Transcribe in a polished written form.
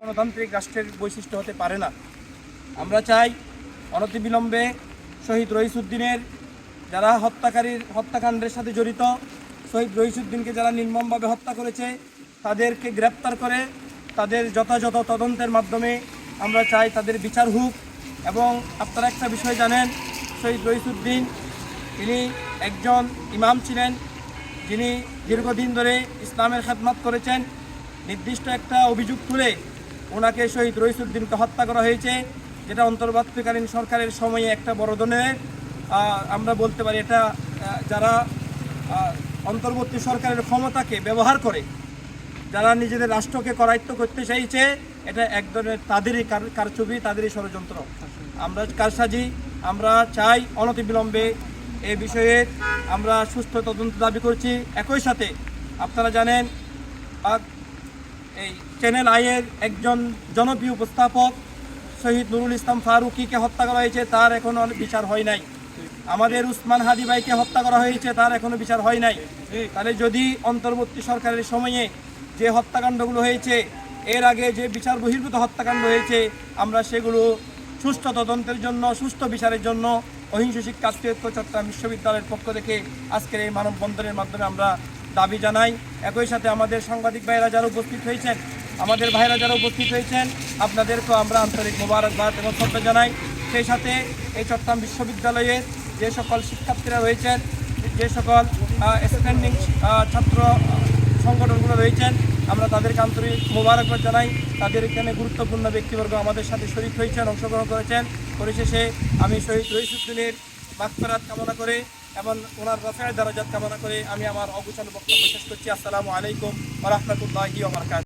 গণতান্ত্রিক রাষ্ট্রের বৈশিষ্ট্য হতে পারে না। আমরা চাই অনতিবিলম্বে শহীদ রইসুদ্দিনের যারা হত্যাকাণ্ডের সাথে জড়িত, শহীদ রইসুদ্দিনকে যারা নির্মমভাবে হত্যা করেছে তাদেরকে গ্রেপ্তার করে তাদের যথাযথ তদন্তের মাধ্যমে আমরা চাই তাদের বিচার হোক। এবং আপনারা একটা বিষয় জানেন, শহীদ রইসুদ্দিন তিনি একজন ইমাম ছিলেন যিনি দীর্ঘদিন ধরে ইসলামের খেদমত করেছেন। নির্দিষ্ট একটা অভিযোগ তুলে ওনাকে শহীদ রইসুদ্দিনকে হত্যা করা হয়েছে, যেটা অন্তর্বর্তীকালীন সরকারের সময়ে একটা বড় ধরনের আমরা বলতে পারি এটা যারা অন্তর্বর্তী সরকারের ক্ষমতাকে ব্যবহার করে যারা নিজেদের রাষ্ট্রকে করায়ত্ত করতে চাইছে, এটা এক ধরনের তাদেরই কারচুপি, তাদেরই ষড়যন্ত্র, আমরা কারসাজি। আমরা চাই অনতিবিলম্বে এই বিষয়ে আমরা সুস্থ তদন্ত দাবি করছি। একই সাথে আপনারা জানেন এই চ্যানেল আইয়ের একজন জনপ্রিয় উপস্থাপক শহীদ নুরুল ইসলাম ফারুকীকে হত্যা করা হয়েছে, তার এখনও বিচার হয় নাই। আমাদের উসমান হাদি ভাইকে হত্যা করা হয়েছে, তার এখনও বিচার হয় নাই। তাহলে যদি অন্তর্বর্তী সরকারের সময়ে যে হত্যাকাণ্ডগুলো হয়েছে, এর আগে যে বিচার বহির্ভূত হত্যাকাণ্ড হয়েছে, আমরা সেগুলো সুষ্ঠু তদন্তের জন্য, সুষ্ঠু বিচারের জন্য অহিংস শিক্ষা চট্টগ্রাম বিশ্ববিদ্যালয়ের পক্ষ থেকে আজকের এই মানববন্ধনের মাধ্যমে আমরা দাবি জানাই। একই সাথে আমাদের সাংবাদিক ভাইরা যারা উপস্থিত হয়েছেন, আপনাদেরকেও আমরা আন্তরিক মোবারকবাদ এবং শ্রদ্ধা জানাই। সেই সাথে এই চট্টগ্রাম বিশ্ববিদ্যালয়ের যে সকল শিক্ষার্থীরা রয়েছেন, যে সকল স্ট্যান্ডিং ছাত্র সংগঠনগুলো রয়েছেন, আমরা তাদেরকে আন্তরিক মোবারকবাদ জানাই। তাদের এখানে গুরুত্বপূর্ণ ব্যক্তিবর্গ আমাদের সাথে শরীক হয়েছেন, অংশগ্রহণ করেছেন। পরিশেষে আমি শহীদ রইসুদ্দিনের মাগফিরাত কামনা করে এবং ওনার রফিআত দারাজাত কামনা করে আমি আমার অগোছালো বক্তব্য শেষ করছি। আসসালামু আলাইকুম ওয়া রাহমাতুল্লাহি ওয়া বারাকাতুহু।